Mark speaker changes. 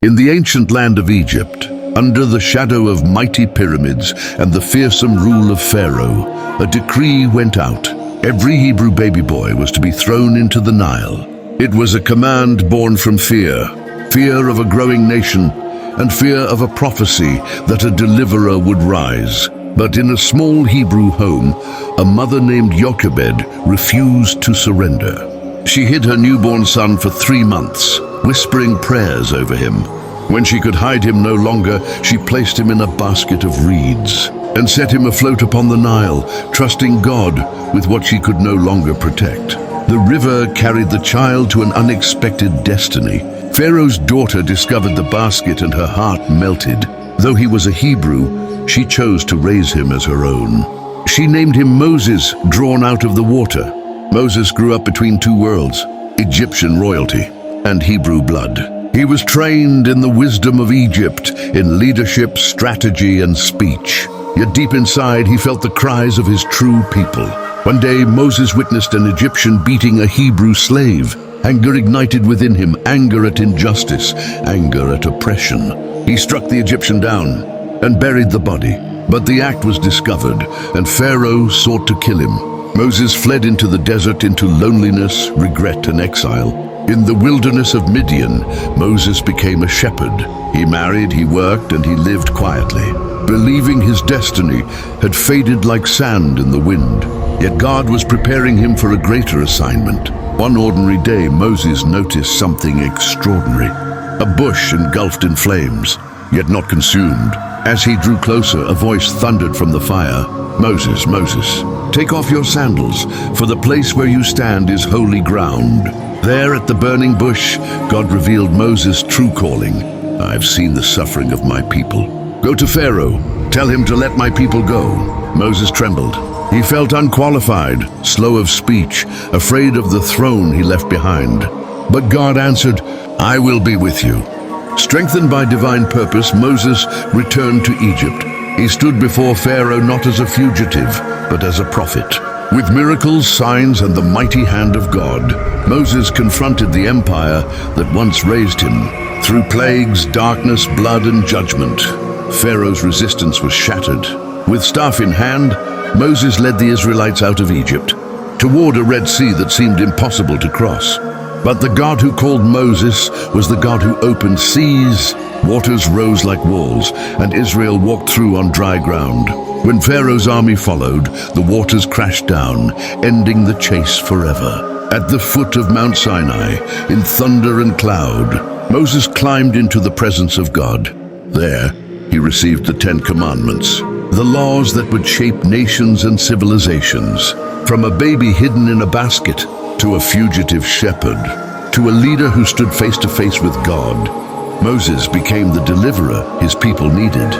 Speaker 1: In the ancient land of Egypt, under the shadow of mighty pyramids and the fearsome rule of Pharaoh, a decree went out. Every Hebrew baby boy was to be thrown into the Nile. It was a command born from fear of a growing nation, and fear of a prophecy that a deliverer would rise. But in a small Hebrew home, a mother named Jochebed refused to surrender. She hid her newborn son for 3 months, whispering prayers over him. When she could hide him no longer, she placed him in a basket of reeds and set him afloat upon the Nile, trusting God with what she could no longer protect. The river carried the child to an unexpected destiny. Pharaoh's daughter discovered the basket and her heart melted. Though he was a Hebrew, she chose to raise him as her own. She named him Moses, drawn out of the water. Moses grew up between 2 worlds, Egyptian royalty and Hebrew blood. He was trained in the wisdom of Egypt, in leadership, strategy, and speech. Yet deep inside, he felt the cries of his true people. One day, Moses witnessed an Egyptian beating a Hebrew slave. Anger ignited within him, anger at injustice, anger at oppression. He struck the Egyptian down and buried the body. But the act was discovered, and Pharaoh sought to kill him. Moses fled into the desert, into loneliness, regret, and exile. In the wilderness of Midian, Moses became a shepherd. He married, he worked, and he lived quietly, believing his destiny had faded like sand in the wind. Yet God was preparing him for a greater assignment. One ordinary day, Moses noticed something extraordinary. A bush engulfed in flames, yet not consumed. As he drew closer, a voice thundered from the fire. "Moses, Moses, take off your sandals, for the place where you stand is holy ground." There at the burning bush, God revealed Moses' true calling. "I've seen the suffering of my people. Go to Pharaoh, tell him to let my people go." Moses trembled. He felt unqualified, slow of speech, afraid of the throne he left behind. But God answered, "I will be with you." Strengthened by divine purpose, Moses returned to Egypt. He stood before Pharaoh not as a fugitive, but as a prophet. With miracles, signs, and the mighty hand of God, Moses confronted the empire that once raised him. Through plagues, darkness, blood, and judgment, Pharaoh's resistance was shattered. With staff in hand, Moses led the Israelites out of Egypt, toward a Red Sea that seemed impossible to cross. But the God who called Moses was the God who opened seas. Waters rose like walls, and Israel walked through on dry ground. When Pharaoh's army followed, the waters crashed down, ending the chase forever. At the foot of Mount Sinai, in thunder and cloud, Moses climbed into the presence of God. There, he received the 10 Commandments, the laws that would shape nations and civilizations. From a baby hidden in a basket, to a fugitive shepherd, to a leader who stood face to face with God, Moses became the deliverer his people needed.